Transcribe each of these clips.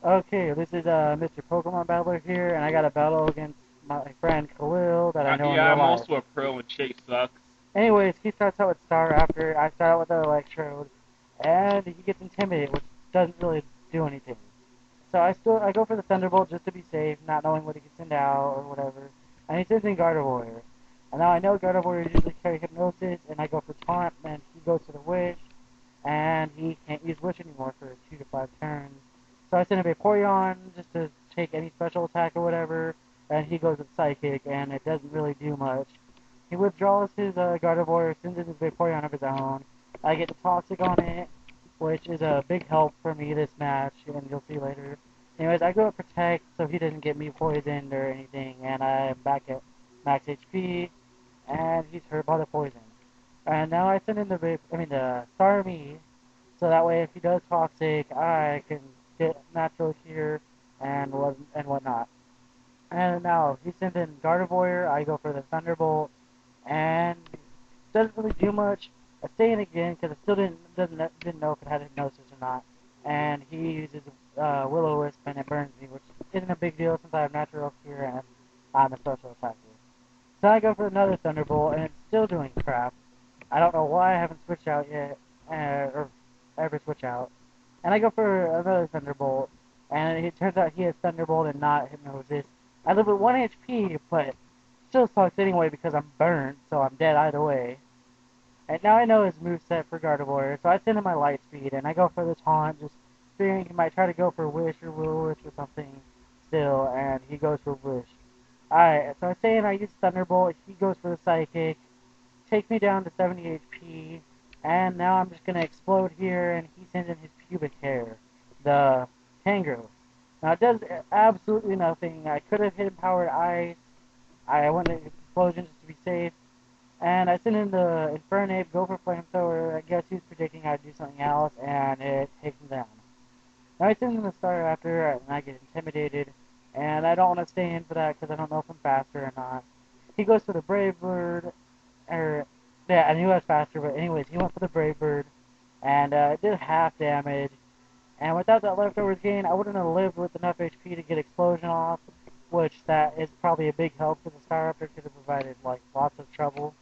Okay, this is MrPKMNBattler here, and I got a battle against my friend Khalil that I know in Yeah, real I'm life. also a pro and Chase sucks. Anyways, he starts out with Star after I start out with the Electrode, and he gets intimidated, which doesn't really do anything. So I go for the Thunderbolt just to be safe, not knowing what he can send out or whatever. And he sends in Gardevoir. And now I know Gardevoir usually carry Hypnosis, and I go for Taunt, and he goes for the Wish, and he can't use Wish anymore for 2 to 5 turns. So I send him a Vaporeon just to take any special attack or whatever, and he goes with Psychic, and it doesn't really do much. He withdraws his Gardevoir, sends in his Vaporeon of his own. I get the Toxic on it, which is a big help for me this match, and you'll see later. Anyways, I go up Protect so he doesn't get me poisoned or anything, and I'm back at max HP, and he's hurt by the poison. And now I send in the Starmie, so that way if he does Toxic, I can get natural cure and whatnot. And now he sends in Gardevoir, I go for the Thunderbolt, and doesn't really do much. I stay in again because I still didn't know if it had hypnosis or not. And he uses Will-O-Wisp and it burns me, which isn't a big deal since I have natural cure and I'm a special attacker. So I go for another Thunderbolt and it's still doing crap. I don't know why I haven't switched out yet, or ever switch out. And I go for another Thunderbolt, and it turns out he has Thunderbolt and not Hypnosis. I live with 1 HP, but still sucks anyway because I'm burnt, so I'm dead either way. And now I know his moveset for Gardevoir, so I send him my Light Speed, and I go for the Taunt, just fearing he might try to go for Wish or Will-O-Wisp or something still, and he goes for Wish. Alright, so I say and I use Thunderbolt, he goes for the Psychic, takes me down to 70 HP, and now I'm just going to explode here, and he sends in his pubic hair, the Tangrowth. Now it does absolutely nothing. I could have hit Empowered Ice. I went to Explosion just to be safe. And I sent in the Infernape, go for Flamethrower. I guess he was predicting I'd do something else, and it takes him down. Now I send in the Staraptor, and I get intimidated, and I don't want to stay in for that because I don't know if I'm faster or not. He goes for the Brave Bird, or yeah, I knew I was faster, but anyways, he went for the Brave Bird, and it did half damage. And without that leftovers gain, I wouldn't have lived with enough HP to get Explosion off, which that is probably a big help for the Staraptor because it provided like lots of trouble.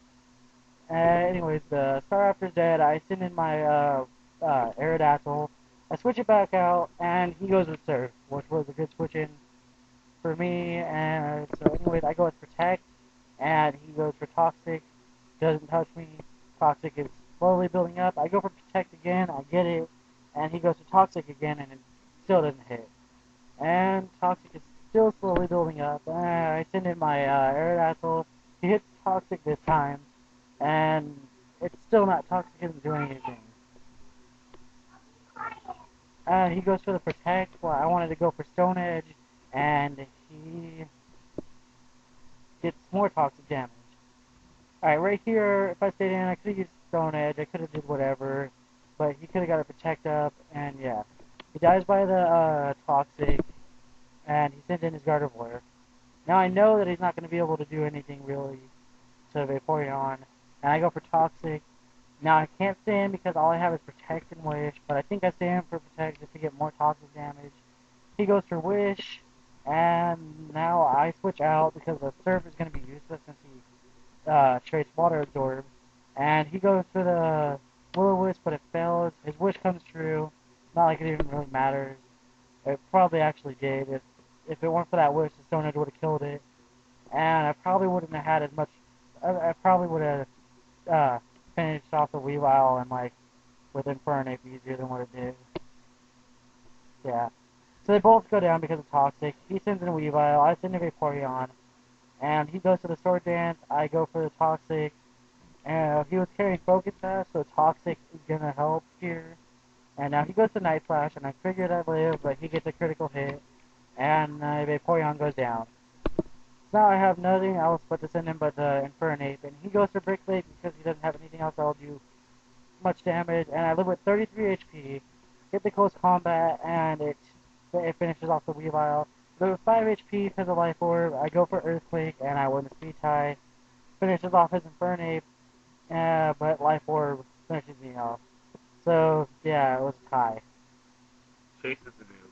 Anyways, the Staraptor's dead. I send in my Aerodactyl. I switch it back out, and he goes with Surf, which was a good switch in for me. And so, anyways, I go with Protect, and he goes for Toxic. Doesn't touch me. Toxic is slowly building up. I go for Protect again. I get it, and he goes for Toxic again, and it still doesn't hit. And Toxic is still slowly building up. I send in my Aerodactyl. He hits Toxic this time, and it's still not Toxic isn't doing anything. He goes for the Protect. Well, I wanted to go for Stone Edge, and he gets more Toxic damage. Alright, right here, if I stayed in, I could have used Stone Edge. I could have did whatever, but he could have got a Protect up, and yeah. He dies by the Toxic, and he sends in his Gardevoir. Now I know that he's not going to be able to do anything really to Vaporeon, and I go for Toxic. Now I can't stay in because all I have is Protect and Wish, but I think I stay in for Protect just to get more Toxic damage. He goes for Wish, and now I switch out because the Surf is going to be useless since he traits Water Absorb. And he goes for the Will-O-Wisp, but it fails. His Wish comes true. Not like it even really matters. It probably actually did. If it weren't for that Wish, the Stone Edge would have killed it. And I probably wouldn't have had as much. I probably would have finished off the Weavile and like with Infernape easier than what it did. Yeah. So they both go down because of Toxic. He sends in a Weavile, I send in a Vaporeon, and he goes for the Sword Dance, I go for the Toxic, and he was carrying Focus Sash, so Toxic is gonna help here. And now he goes to Night Flash, and I figured I'd live, but he gets a critical hit, and Vaporeon goes down. Now I have nothing else but to send him but Infernape, and he goes for Brick Lake because he doesn't have anything else that'll do much damage, and I live with 33 HP, hit the close combat, and it finishes off the Weavile. Live with 5 HP because of Life Orb, I go for Earthquake, and I win the speed tie, finishes off his Infernape, but Life Orb finishes me off. So, yeah, it was a tie. Chase is the new.